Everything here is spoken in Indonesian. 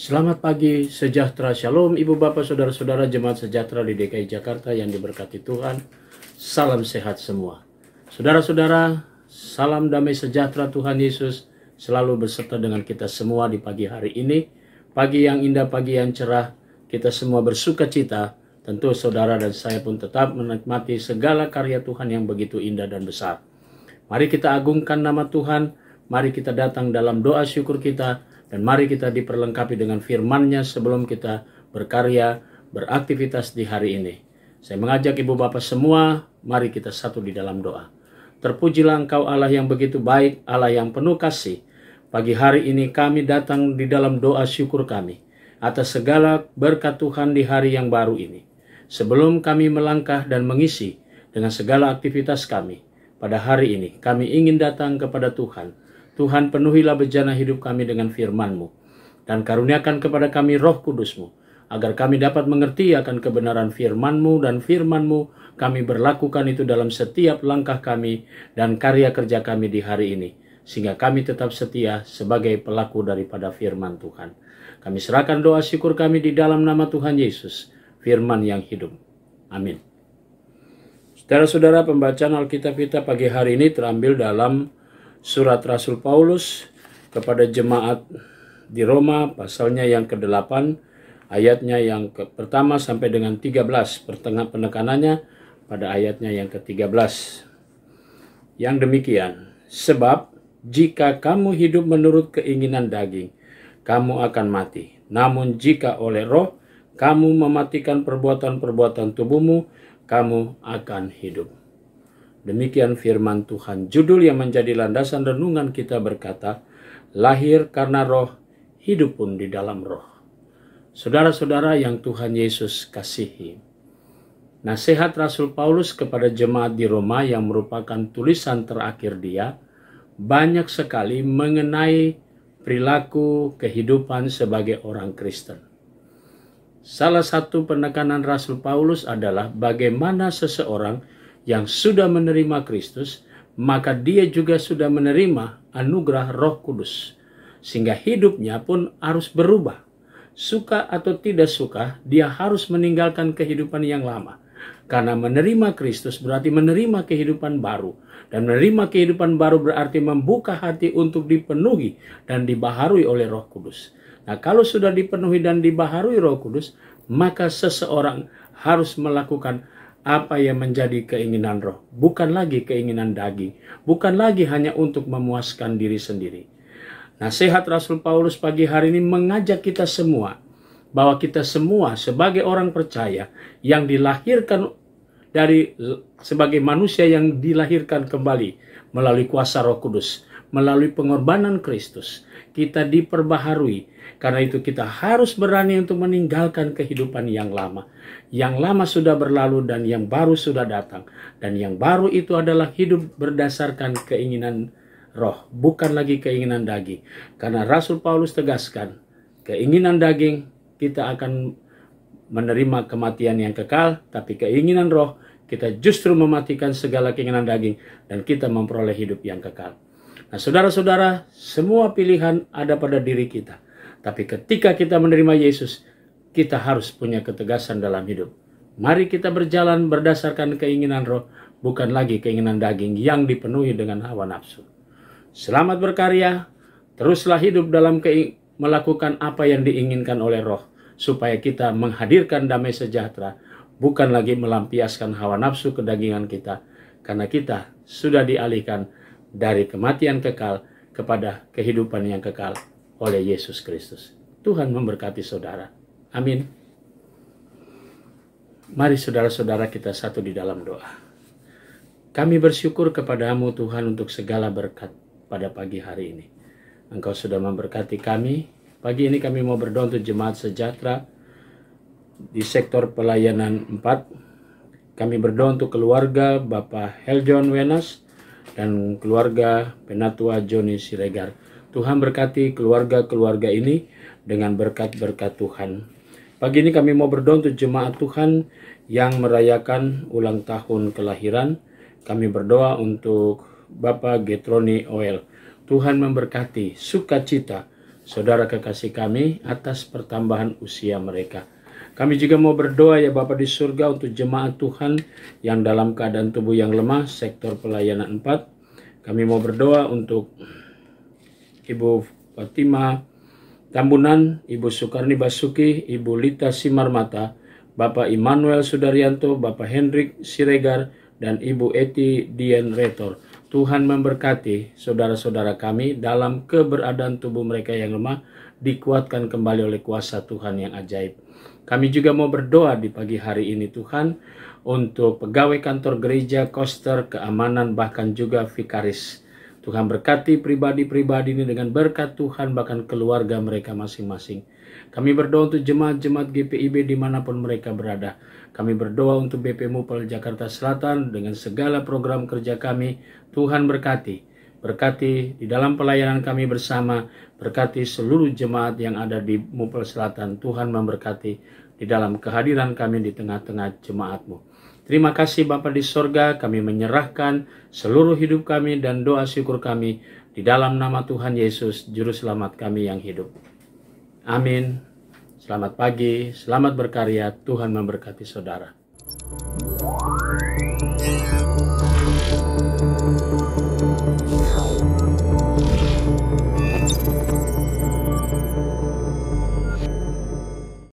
Selamat pagi, sejahtera, shalom Ibu Bapak Saudara-saudara jemaat sejahtera di DKI Jakarta yang diberkati Tuhan. Salam sehat semua. Saudara-saudara, salam damai sejahtera Tuhan Yesus selalu berserta dengan kita semua di pagi hari ini. Pagi yang indah, pagi yang cerah, kita semua bersuka cita. Tentu saudara dan saya pun tetap menikmati segala karya Tuhan yang begitu indah dan besar. Mari kita agungkan nama Tuhan, mari kita datang dalam doa syukur kita, dan mari kita diperlengkapi dengan firman-Nya sebelum kita berkarya, beraktivitas di hari ini. Saya mengajak Ibu Bapak semua, mari kita satu di dalam doa. Terpujilah Engkau Allah yang begitu baik, Allah yang penuh kasih. Pagi hari ini kami datang di dalam doa syukur kami atas segala berkat Tuhan di hari yang baru ini. Sebelum kami melangkah dan mengisi dengan segala aktivitas kami, pada hari ini kami ingin datang kepada Tuhan. Tuhan, penuhilah bejana hidup kami dengan firman-Mu, dan karuniakan kepada kami roh kudus-Mu, agar kami dapat mengerti akan kebenaran firman-Mu, dan firman-Mu kami berlakukan itu dalam setiap langkah kami dan karya kerja kami di hari ini, sehingga kami tetap setia sebagai pelaku daripada firman Tuhan. Kami serahkan doa syukur kami di dalam nama Tuhan Yesus, firman yang hidup. Amin. Saudara-saudara, pembacaan Alkitab kita pagi hari ini terambil dalam Surat Rasul Paulus kepada jemaat di Roma, pasalnya yang ke-8, ayatnya yang pertama sampai dengan 13, pertengah penekanannya pada ayatnya yang ke-13. Yang demikian, sebab jika kamu hidup menurut keinginan daging, kamu akan mati. Namun jika oleh roh, kamu mematikan perbuatan-perbuatan tubuhmu, kamu akan hidup. Demikian firman Tuhan. Judul yang menjadi landasan renungan kita berkata, lahir karena roh, hidup pun di dalam roh. Saudara-saudara yang Tuhan Yesus kasihi, nasihat Rasul Paulus kepada jemaat di Roma yang merupakan tulisan terakhir dia, banyak sekali mengenai perilaku kehidupan sebagai orang Kristen. Salah satu penekanan Rasul Paulus adalah bagaimana seseorang yang sudah menerima Kristus, maka dia juga sudah menerima anugerah Roh Kudus, sehingga hidupnya pun harus berubah. Suka atau tidak suka, dia harus meninggalkan kehidupan yang lama. Karena menerima Kristus berarti menerima kehidupan baru, dan menerima kehidupan baru berarti membuka hati untuk dipenuhi dan dibaharui oleh Roh Kudus. Nah, kalau sudah dipenuhi dan dibaharui Roh Kudus, maka seseorang harus melakukan apa yang menjadi keinginan roh, bukan lagi keinginan daging, bukan lagi hanya untuk memuaskan diri sendiri. Nasihat Rasul Paulus pagi hari ini mengajak kita semua, bahwa kita semua sebagai orang percaya yang dilahirkan sebagai manusia yang dilahirkan kembali melalui kuasa Roh Kudus, melalui pengorbanan Kristus, kita diperbaharui. Karena itu kita harus berani untuk meninggalkan kehidupan yang lama. Yang lama sudah berlalu dan yang baru sudah datang. Dan yang baru itu adalah hidup berdasarkan keinginan roh, bukan lagi keinginan daging. Karena Rasul Paulus tegaskan, keinginan daging kita akan menerima kematian yang kekal, tapi keinginan roh kita justru mematikan segala keinginan daging dan kita memperoleh hidup yang kekal. Nah, saudara-saudara, semua pilihan ada pada diri kita. Tapi ketika kita menerima Yesus, kita harus punya ketegasan dalam hidup. Mari kita berjalan berdasarkan keinginan roh, bukan lagi keinginan daging yang dipenuhi dengan hawa nafsu. Selamat berkarya, teruslah hidup dalam melakukan apa yang diinginkan oleh roh, supaya kita menghadirkan damai sejahtera, bukan lagi melampiaskan hawa nafsu kedagingan kita, karena kita sudah dialihkan dari kematian kekal kepada kehidupan yang kekal oleh Yesus Kristus. Tuhan memberkati saudara. Amin. Mari saudara-saudara kita satu di dalam doa. Kami bersyukur kepadamu Tuhan untuk segala berkat pada pagi hari ini. Engkau sudah memberkati kami. Pagi ini kami mau berdoa untuk jemaat sejahtera di sektor pelayanan 4. Kami berdoa untuk keluarga Bapak Heljon Wenas dan keluarga Penatua Joni Siregar. Tuhan berkati keluarga-keluarga ini dengan berkat-berkat Tuhan. Pagi ini kami mau berdoa untuk jemaat Tuhan yang merayakan ulang tahun kelahiran. Kami berdoa untuk Bapak Getroni Oel. Tuhan memberkati sukacita saudara kekasih kami atas pertambahan usia mereka. Kami juga mau berdoa ya Bapa di surga untuk jemaat Tuhan yang dalam keadaan tubuh yang lemah, sektor pelayanan 4. Kami mau berdoa untuk Ibu Fatima Tambunan, Ibu Sukarni Basuki, Ibu Lita Simarmata, Bapak Immanuel Sudaryanto, Bapak Hendrik Siregar, dan Ibu Eti Dien Retor. Tuhan memberkati saudara-saudara kami dalam keberadaan tubuh mereka yang lemah, dikuatkan kembali oleh kuasa Tuhan yang ajaib. Kami juga mau berdoa di pagi hari ini Tuhan, untuk pegawai kantor gereja, koster, keamanan, bahkan juga vikaris. Tuhan berkati pribadi-pribadi ini dengan berkat Tuhan, bahkan keluarga mereka masing-masing. Kami berdoa untuk jemaat-jemaat GPIB dimanapun mereka berada. Kami berdoa untuk BP Mupel Jakarta Selatan dengan segala program kerja kami. Tuhan berkati. Berkati di dalam pelayanan kami bersama. Berkati seluruh jemaat yang ada di Mupel Selatan. Tuhan memberkati di dalam kehadiran kami di tengah-tengah jemaat-Mu. Terima kasih Bapa di sorga, kami menyerahkan seluruh hidup kami dan doa syukur kami di dalam nama Tuhan Yesus, Juru Selamat kami yang hidup. Amin. Selamat pagi, selamat berkarya, Tuhan memberkati saudara.